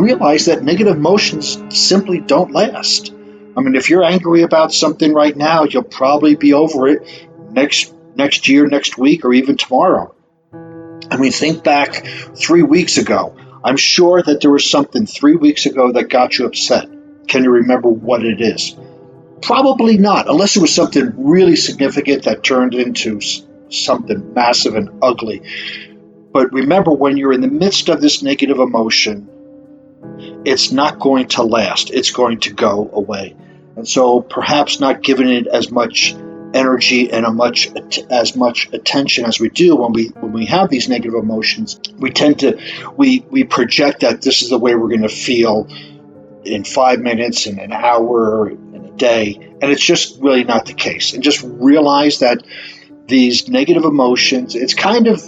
realize that negative emotions simply don't last. I mean, if you're angry about something right now, you'll probably be over it next year, next week, or even tomorrow. I mean, think back 3 weeks ago. I'm sure that there was something 3 weeks ago that got you upset. Can you remember what it is? Probably not, unless it was something really significant that turned into something massive and ugly. But remember, when you're in the midst of this negative emotion, it's not going to last. It's going to go away. And so perhaps not giving it as much energy and as much attention as we do when we have these negative emotions, we project that this is the way we're going to feel in 5 minutes, in an hour, in a day, and it's just really not the case. And just realize that these negative emotions, it's kind of,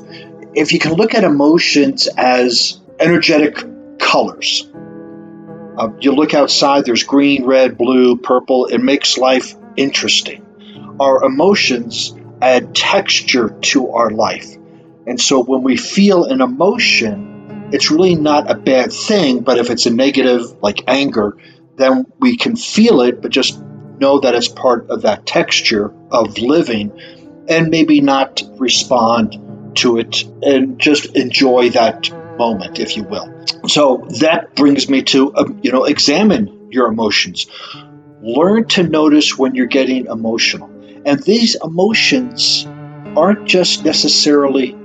if you can look at emotions as energetic colors. You look outside, there's green, red, blue, purple. It makes life interesting. Our emotions add texture to our life. And so when we feel an emotion, it's really not a bad thing, but if it's a negative, like anger, then we can feel it, but just know that it's part of that texture of living, and maybe not respond to it and just enjoy that moment, if you will. So that brings me to, examine your emotions. Learn to notice when you're getting emotional. And these emotions aren't just necessarily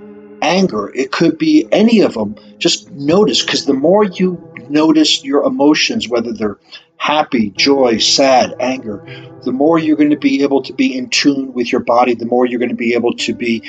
anger. It could be any of them. Just notice, because the more you notice your emotions, whether they're happy, joy, sad, anger, the more you're going to be able to be in tune with your body, the more you're going to be able to be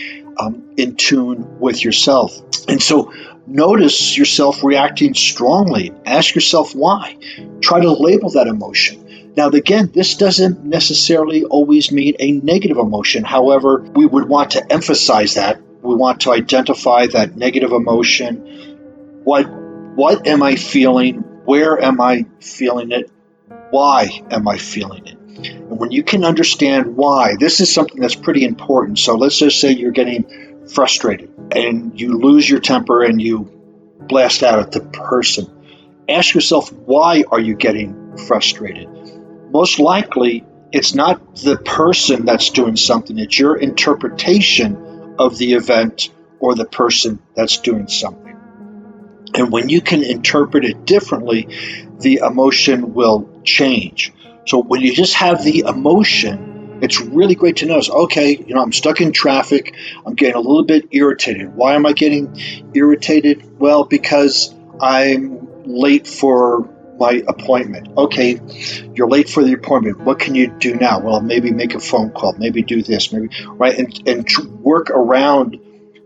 in tune with yourself. And so notice yourself reacting strongly. Ask yourself why. Try to label that emotion. Now, again, this doesn't necessarily always mean a negative emotion. However, we would want to emphasize that. We want to identify that negative emotion. What am I feeling? Where am I feeling it? Why am I feeling it? And when you can understand why, this is something that's pretty important. So let's just say you're getting frustrated and you lose your temper and you blast out at the person. Ask yourself, why are you getting frustrated? Most likely, it's not the person that's doing something. It's your interpretation of the event or the person that's doing something. And when you can interpret it differently, the emotion will change. So when you just have the emotion, it's really great to notice, okay, I'm stuck in traffic. I'm getting a little bit irritated. Why am I getting irritated? Well, because I'm late for my appointment. Okay, you're late for the appointment. What can you do now? Well, maybe make a phone call, maybe do this, maybe, right? And work around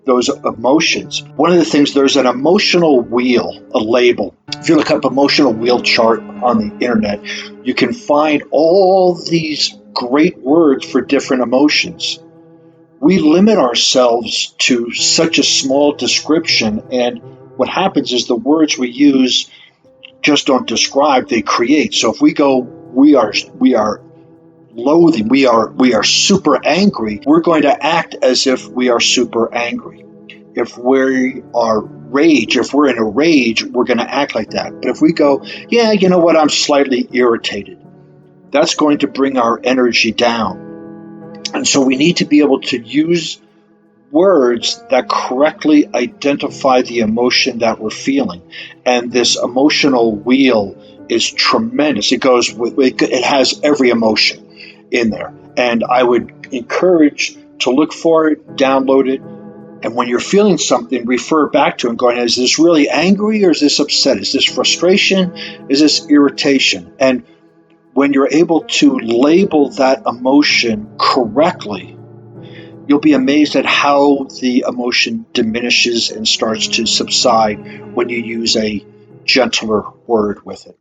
those emotions. One of the things, there's an emotional wheel, a label. If you look up emotional wheel chart on the internet, you can find all these great words for different emotions. We limit ourselves to such a small description, and what happens is the words we use just don't describe, they create. So if we go, we are loathing, we are super angry, we're going to act as if we are super angry. If we are rage, if we're in a rage, we're going to act like that. But if we go, yeah, you know what, I'm slightly irritated, that's going to bring our energy down. And so we need to be able to use words that correctly identify the emotion that we're feeling. And this emotional wheel is tremendous. It has every emotion in there. And I would encourage to look for it, download it, and when you're feeling something, refer back to it and going, is this really angry or is this upset? Is this frustration? Is this irritation? And when you're able to label that emotion correctly, you'll be amazed at how the emotion diminishes and starts to subside when you use a gentler word with it.